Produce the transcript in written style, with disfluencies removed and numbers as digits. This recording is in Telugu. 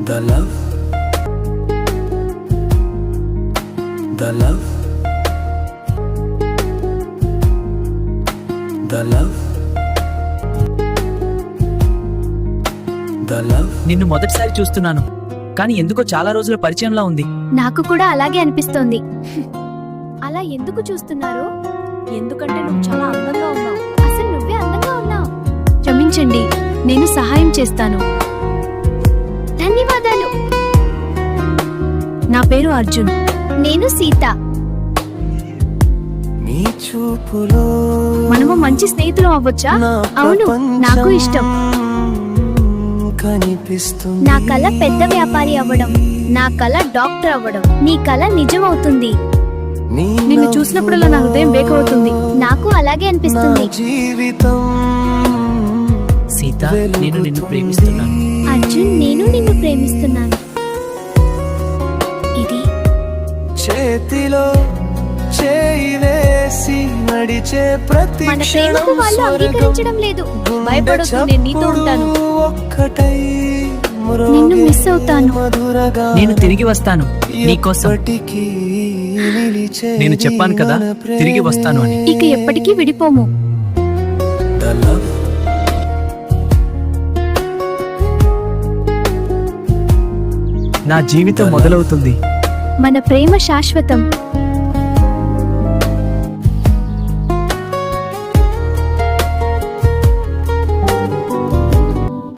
The love, the love, the love, the love. నిన్ను మొదటిసారి చూస్తున్నాను, కానీ ఎందుకో చాలా రోజుల పరిచయంలా ఉంది. నాకు కూడా అలాగే అనిపిస్తోంది. అలా ఎందుకు చూస్తున్నారు? ఎందుకంటే నువ్వు చాలా అందంగా ఉన్నావు. అసలు నువ్వే అందంగా ఉన్నావు. క్షమించండి, నేను సహాయం చేస్తాను. ధన్యవాదాలు. నా పేరు అర్జున్. నేను సీత. నీ చూపులో మనము మంచి స్నేహితులం అవ్వొచ్చా? అవును, నాకు ఇష్టం. కనిపిస్తుంది. నా కల పెద్ద వ్యాపారి అవ్వడం, నా కల డాక్టర్ అవ్వడం. నీ కల నిజమవుతుంది. నిన్ను చూసినప్పుడల్లా నా హృదయం వేగవుతుంది. నాకు అలాగే అనిపిస్తుంది. జీవితం సీత, నేను నిన్ను ప్రేమిస్తున్నాను. అర్జున్, నేను నిన్ను ప్రేమిస్తున్నాను. ఇది చేతిలో చేయి వేసి నడిచే ప్రతి మన ప్రేమకు వాళ్ళు అంగీకరించడం లేదు. భయపడొద్దు, నేను నీతో ఉంటాను. ఒక్కటై నిన్ను మిస్ అవుతాను. మధురగా నేను తిరిగి వస్తాను నీకోసం. ఎప్పటికీ నిలిచేది నేను చెప్పాను కదా, మన తిరిగి వస్తాను అని. ఇక ఎప్పటికీ విడిపోము. The love, నా జీవితం మొదలవుతుంది. మన ప్రేమ శాశ్వతం.